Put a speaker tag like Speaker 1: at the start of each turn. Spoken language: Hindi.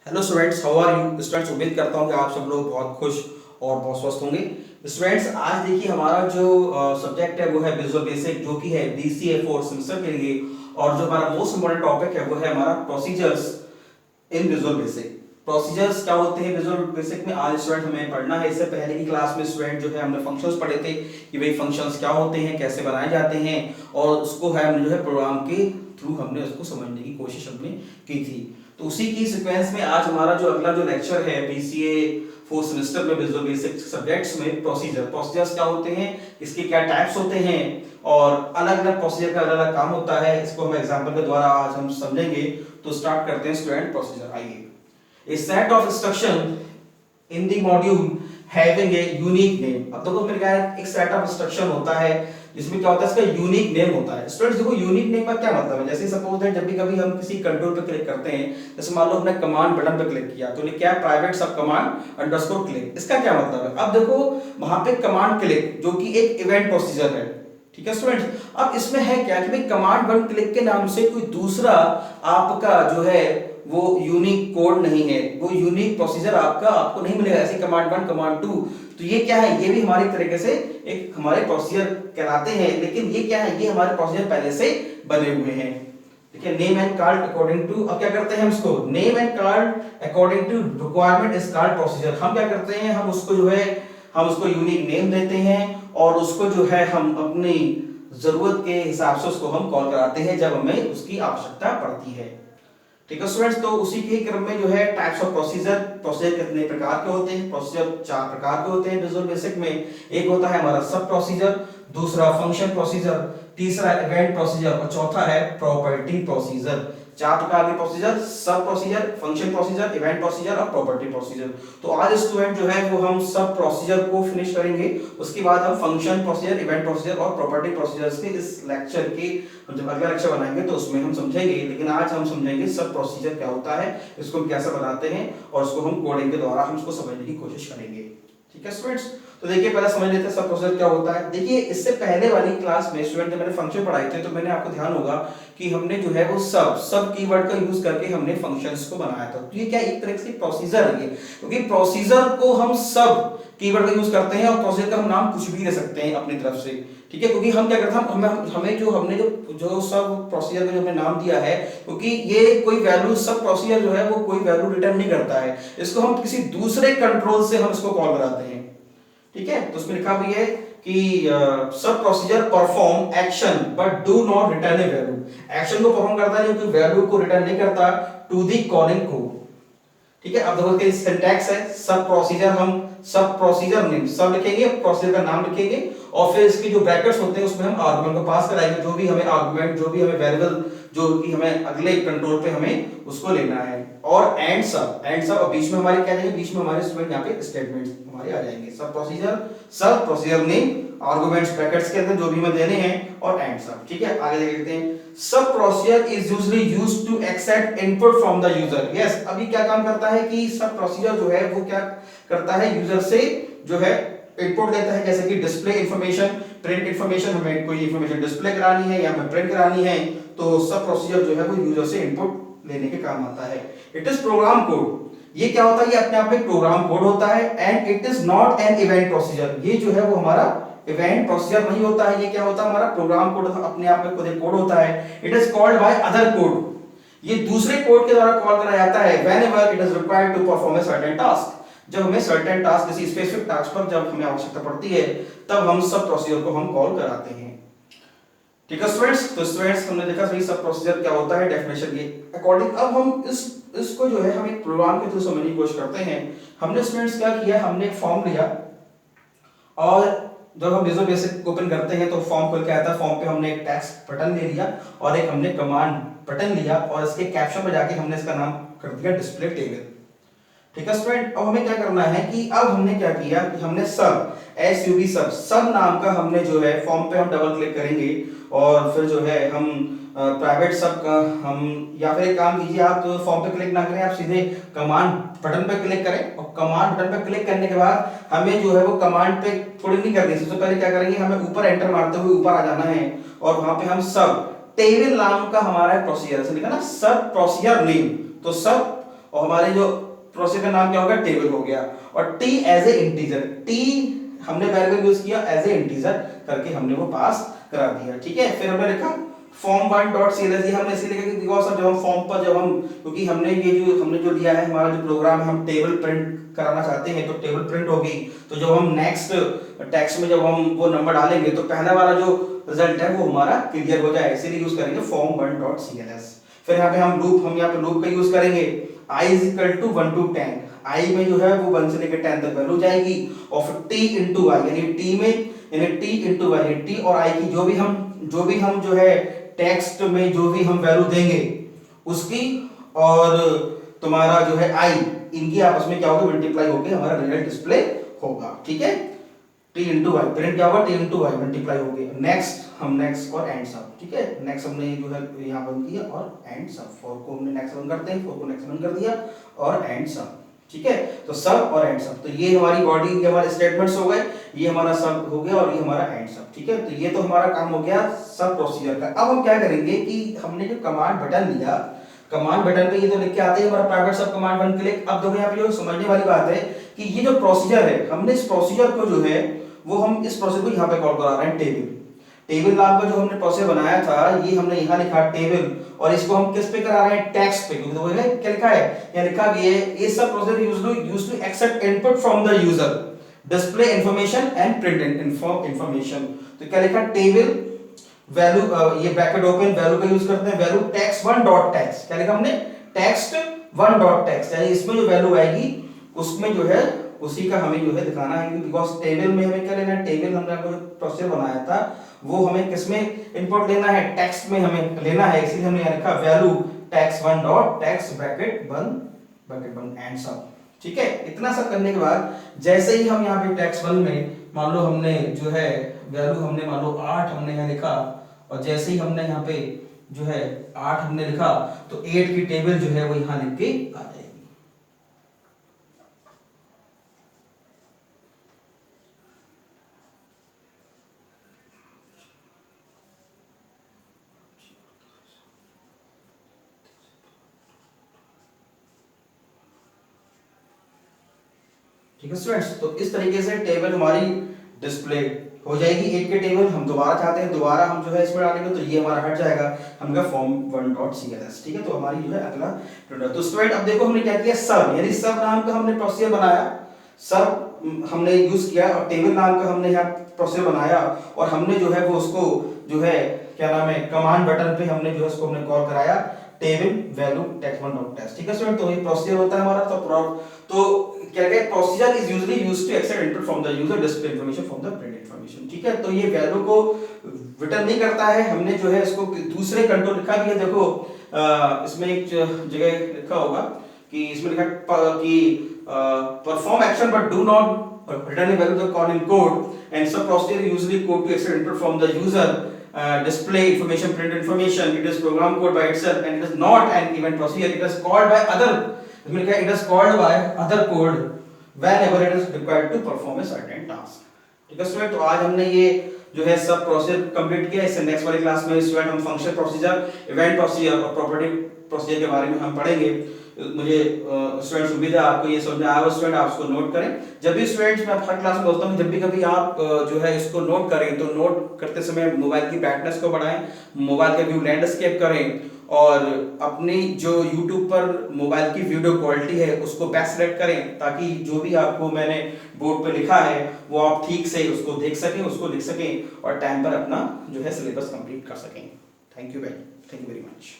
Speaker 1: Hello students, how are you students. उम्मीद करता हूँ कि आप सब लोग बहुत खुश और बहुत स्वस्थ होंगे। स्टूडेंट्स, आज देखिए हमारा जो सब्जेक्ट है वो है विजुअल बेसिक, जो कि है बीसीए फोर्थ सेमेस्टर के लिए। और जो हमारा मोस्ट इंपोर्टेंट टॉपिक है वो है हमारा प्रोसीजर्स इन विजुअल बेसिक। प्रोसीजर्स क्या होते हैं विजुअल बेसिक में, आज स्टूडेंट हमें पढ़ना है। इससे पहले की क्लास में स्टूडेंट जो है हमने फंक्शंस पढ़े थे कि भाई फंक्शंस क्या होते हैं, कैसे बनाए जाते हैं, और उसको है हमने जो है प्रोग्राम के थ्रू हमने उसको समझने की कोशिश हमने की थी। तो उसी की सीक्वेंस में आज हमारा जो अगला जो लेक्चर है बीसीए फोर्थ सेमेस्टर में विजुअल बेसिक सब्जेक्ट्स में प्रोसीजर्स क्या होते हैं, इसके क्या टाइप्स होते हैं, और अलग अलग प्रोसीजर का अलग अलग काम होता है। इसको हम एग्जांपल के द्वारा आज हम समझेंगे। तो स्टार्ट करते हैं स्टूडेंट प्रोसीजर। आइए, A set of instruction in the module having a unique name। अब देखो मेरे क्या है, एक सेट ऑफ इंस्ट्रक्शन होता है जिसमें क्या होता है, इसका यूनिक नेम होता है। स्टूडेंट्स देखो, यूनिक नेम का क्या मतलब है। जैसे सपोज दैट जब भी कभी हम किसी कंट्रोल पे क्लिक करते हैं, जैसे मान लो हमने कमांड बटन पे क्लिक किया तो क्या है, प्राइवेट सब कमांड अंडरस्कोर क्लिक। इसका क्या मतलब है, अब देखो वहां पे कमांड क्लिक जो कि एक इवेंट प्रोसीजर है, ठीक है स्टूडेंट्स। अब इसमें है क्या कि भाई कमांड वन क्लिक के नाम से कोई दूसरा आपका जो है वो यूनिक कोड नहीं है, वो यूनिक प्रोसीजर आपको नहीं मिलेगा। ऐसे कमांड वन कमांड टू, तो ये क्या है, ये भी हमारी तरीके से एक हमारे प्रोसीजर कहलाते हैं। लेकिन ये क्या है, ये हमारे प्रोसीजर पहले से बने हुए हैं। ठीक है, name and called according to. अब क्या करते हैं हम इसको, name and called according to requirement is called procedure. हम क्या करते हैं, हम उसको जो है हम उसको यूनिक नेम देते हैं और उसको जो है हम अपनी जरूरत के हिसाब से उसको हम कॉल कराते हैं जब हमें उसकी आवश्यकता पड़ती है। ठीक है स्टूडेंट्स, तो उसी के क्रम में जो है टाइप्स ऑफ प्रोसीजर कितने प्रकार के होते हैं। प्रोसीजर 4 प्रकार के होते हैं विजुअल बेसिक में। एक होता है हमारा सब प्रोसीजर, दूसरा फंक्शन प्रोसीजर, तीसरा इवेंट प्रोसीजर और चौथा है प्रॉपर्टी प्रोसीजर। 4 प्रकार के प्रोसीजर, सब procedure, function procedure, event procedure और प्रॉपर्टी प्रोसीजर। तो आज स्टूडेंट जो है वो हम सब प्रोसीजर को फिनिश करेंगे। उसके बाद हम फंक्शन प्रोसीजर, इवेंट प्रोसीजर और प्रॉपर्टी प्रोसीजर्स के इस लेक्चर के जब अगला लेक्चर बनाएंगे तो उसमें हम समझेंगे। लेकिन आज हम समझेंगे सब प्रोसीजर क्या होता है, इसको हम कैसे बनाते हैं और इसको हम कोडिंग के द्वारा हम इसको समझने की कोशिश करेंगे। ठीक है स्टूडेंट्स, तो देखिए पहले समझ लेते हैं सब प्रोसीजर क्या होता है। देखिए इससे पहले वाली क्लास में स्टूडेंट जब मैंने फंक्शन पढ़ाए थे तो मैंने आपको ध्यान होगा कि हमने जो है वो सब कीवर्ड का यूज करके हमने फंक्शंस को बनाया था। तो ये क्या एक तरह से प्रोसीजर है ये, क्योंकि प्रोसीजर को हम सब कीवर्ड का यूज करते हैं और प्रोसीजर का हम नाम कुछ भी दे सकते हैं अपनी तरफ से। ठीक है, क्योंकि हम क्या करते हैं, हमने जो सब प्रोसीजर का जो हमने नाम दिया है, क्योंकि ये कोई वैल्यू सब प्रोसीजर जो है वो कोई वैल्यू रिटर्न नहीं करता है, इसको हम किसी दूसरे कंट्रोल से हम इसको कॉल कराते हैं। ठीक है, तो उसमें लिखा भी है कि सब procedure perform action but do not return a value. Action को परफॉर्म करता है लेकिन वैल्यू को रिटर्न नहीं करता टू द कॉलिंग कोड। ठीक है, अब देखो इसका सिंटैक्स है सब प्रोसीजर, हम सब प्रोसीजर नेम सब लिखेंगे, प्रोसीजर का नाम लिखेंगे और फिर इसकी जो ब्रैकेट्स होते हैं उसमें हम आर्गुमेंट को पास कराएंगे। जो भी हमें आर्गुमेंट, जो भी हमें वेरिएबल जो कि हमें अगले कंट्रोल पे हमें उसको लेना है। और एंड सब और बीच में हमारे क्या जाएंगे, बीच में हमारे स्टूडेंट यहाँ पे स्टेटमेंट्स हमारे आ जाएंगे। सब प्रोसीजर नेम, आर्गुमेंट्स ब्रैकेट्स के अंदर जो भी हमें देने हैं और एंड सब। ठीक है, आगे देखते हैं। Sub procedure is usually used to accept input from the user. Yes, अभी क्या काम करता है कि सब प्रोसीजर जो है वो क्या करता है, यूजर से जो है इनपुट लेता है, जैसे कि डिस्प्ले इंफॉर्मेशन, प्रिंट इंफॉर्मेशन, हमें कोई इंफॉर्मेशन डिस्प्ले करानी है या हमें प्रिंट करानी है तो सब प्रोसीजर जो है वो यूजर से इनपुट लेने के काम आता है। It is program code. ये क्या होता है, ये अपने आप में प्रोग्राम कोड होता है। And it is not an event procedure. ये जो है वो हमारा इवेंट प्रोसीजर नहीं होता है, ये क्या होता है, हमारा प्रोग्राम कोड अपने आप में खुद एक कोड होता है। It is called by other code. ये दूसरे कोड के द्वारा कॉल करा जाता है whenever it is required to perform a certain task. जब हमें सर्टेन टास्क, किसी स्पेसिफिक टास्क पर जब हमें आवश्यकता पड़ती है तब हम सब प्रोसीजर को हम कॉल कराते हैं। ठीक है स्टूडेंट्स, तो स्टूडेंट्स हमने देखा सही सब प्रोसीजर क्या होता है, डेफिनेशन के अकॉर्डिंग। अब हम इसको जो है हम एक प्रोग्राम के थ्रू समझने की कोशिश करते हैं। हमने स्टूडेंट्स क्या किया, हमने एक फॉर्म लिया और जब हम विजुअल बेसिक ओपन करते हैं तो फॉर्म खुल के आता है। फॉर्म पे हमने एक टेक्स्ट बटन ले लिया और एक हमने कमांड बटन लिया और इसके कैप्शन में जाके हमने इसका नाम कर दिया डिस्प्ले टेबल। ठीक है स्टूडेंट, अब हमें क्या करना है कि अब हमने क्या किया कि हमने सब नाम का हमने जो है फॉर्म पे हम डबल क्लिक करेंगे और फिर जो है हम प्राइवेट सब का हम, या फिर एक काम कीजिए, आप फॉर्म पे क्लिक ना करें, आप सीधे कमांड बटन पे क्लिक करें और कमांड बटन पे क्लिक करने के बाद हमें जो है वो कमांड पे थोड़ी नहीं करनी। सबसे पहले क्या करेंगे, हमें ऊपर एंटर मारते हुए ऊपर आ जाना है और वहां पे हम सब टेबल नाम का हमारा प्रोसीजर से लिखा ना सब प्रोसीजर नेम, तो सब और हमारे जो प्रोसेस का नाम क्या होगा, टेबल हो गया। और t as a integer, t हमने वेरिएबल यूज किया एज ए इंटीजर करके हमने वो पास करा दिया, ठीक है। फिर हमने लिखा form1.cls, ये हमने इसलिए लिखा कि बिकॉज़ जब हम फॉर्म पर जब हम, क्योंकि हमने जो लिया है हमारा जो प्रोग्राम है, हम टेबल प्रिंट कराना चाहते हैं तो टेबल प्रिंट होगी। तो जब हम नेक्स्ट टेक्स्ट में जब हम वो नंबर डालेंगे तो पहला वाला जो रिजल्ट है वो हमारा क्लियर हो जाए, इसीलिए यूज करेंगे form1.cls। फिर यहाँ पे हम यहाँ पे लूप का यूज करेंगे i is equal to 1 to 10, i में जो है वो 1 से लेकर 10 तक वैल्यू जाएगी, और फिर t into i यानी t में यानी t into y, t और i की जो भी हम जो है टेक्स्ट में जो भी हम वैल्यू देंगे उसकी और तुम्हारा जो है i, इनकी आपस में क्या होगा, मल्टीप्लाई होकर हमारा रिजल्ट डिस्प्ले होगा, ठीक है। t into y प्रिंट क्या होगा, t into y मल्टीप्लाई हो गया। नेक्स्ट और एंड सब, ठीक है। नेक्स्ट हमने जो है यहाँ बंद किया और एंड सब, फोर को हमने नेक्स्ट बंद करते हैं, फोर को नेक्स्ट बंद कर दिया और एंड सब, ठीक है। तो सब और एंड सब, तो ये हमारी बॉडी के हमारे स्टेटमेंट्स हो गए, ये हमारा सब हो गया और ये हमारा एंड सब, ठीक है। तो ये तो हमारा काम हो गया सब प्रोसीजर का। अब हम क्या करेंगे कि हमने जो कमांड बटन दिया, कमांड बटन पे ये तो लिख के आते हैं हमारा प्राइवेट सब कमांड वन क्लिक। अब देखो यहाँ पे जो समझने वाली बात है कि ये जो प्रोसीजर है, हमने इस प्रोसीजर को जो है वो हम इस प्रोसेस को यहाँ पे कॉल करा रहे हैं टेबल नाम का जो हमने प्रोसेस बनाया था, ये हमने यहाँ लिखा टेबल, और इसको हम किस पे करा रहे हैं, टेक्स्ट पे, क्योंकि वो है क्या लिखा है, यहाँ लिखा भी है ये सब process used to accept input from the user, display information and print information. तो क्या लिखा, टेबल वैल्यू, ये ब्रैकेट ओपन, वैल्यू का यूज करते हैं, value text one dot text, क्या लिखा हमने, टेक्स्ट वन डॉट टेक्स्ट, यानी इसमें जो वैल्यू आएगी उसमें जो है उसी का हमें जो है दिखाना है, बिकॉज टेबल में हमें क्या लेना है, टेबल हमने जो प्रोसेस बनाया था वो हमें किसमें इनपुट लेना है, टेक्स्ट में हमें लेना है, इसलिए हमने यहाँ लिखा value text one dot text bracket बंद एंड सब, ठीक है। इतना सब करने के बाद जैसे ही हम यहाँ पे टेक्स्ट वन में मान लो हमने जो है वैल्यू हमने मान लो 8 हमने यहाँ लिखा, और जैसे ही हमने यहाँ पे जो है 8 हमने लिखा तो 8 की टेबल जो है वो यहाँ लिख के आ जाएगी। ठीक है स्टूडेंट्स, तो इस तरीके से टेबल हमारी डिस्प्ले हो जाएगी। 8 के टेबल हम दोबारा चाहते हैं, दोबारा हम जो है इसमें डालेंगे तो ये हमारा हट जाएगा, हमका form1.cls, ठीक है। तो हमारी जो है अगला प्रिंटर। तो स्टूडेंट अब देखो हमने क्या किया, सब यानी सब नाम का हमने प्रोसीजर बनाया, सब हमने यूज किया, और टेबल नाम का हमने यहाँ प्रोसीजर बनाया, और हमने जो है वो उसको जो है क्या नाम है, कमांड बटन पे हमने जो है उसको हमने कॉल कराया table value text one dot text, ठीक है स्टूडेंट। तो ये प्रोसीजर होता है हमारा। तो क्या कहते हैं, procedure is usually used to accept input from the user, display information from the print information, ठीक है। तो ये वैल्यू को रिटर्न नहीं करता है, हमने जो है इसको दूसरे कंट्रोल लिखा भी है, देखो इसमें एक जगह लिखा होगा कि इसमें लिखा कि perform action but do not return a value the call in code and sub procedure usually code to accept input from the user, display information, print information, it is program code by itself and it is not an event procedure, it is called by other, it is called by other code whenever it is required to perform a certain task, ठीक है स्टूडेंट। तो आज हमने ये जो है सब प्रोसीजर कंप्लीट किया। इससे नेक्स्ट वाली क्लास में स्टूडेंट हम फंक्शन प्रोसीजर, इवेंट प्रोसीजर और प्रॉपर्टी प्रोसीजर के बारे में हम पढ़ेंगे। मुझे स्टूडेंट्स उम्मीद है आपको ये समझ में आया हो। स्टूडेंट आप इसको नोट करें, जब भी स्टूडेंट्स मैं हर क्लास में बोलता हूँ जब भी कभी आप जो है इसको नोट करें तो नोट करते समय मोबाइल की ब्राइटनेस को बढ़ाएं, मोबाइल का व्यू लैंडस्केप करें, और अपनी जो YouTube पर मोबाइल की वीडियो क्वालिटी है उसको बेस्ट सेलेक्ट करें, ताकि जो भी आपको मैंने बोर्ड पे लिखा है वो आप ठीक से उसको देख सकें, उसको लिख सकें और टाइम पर अपना जो है सिलेबस कंप्लीट कर सकें। Thank you very much.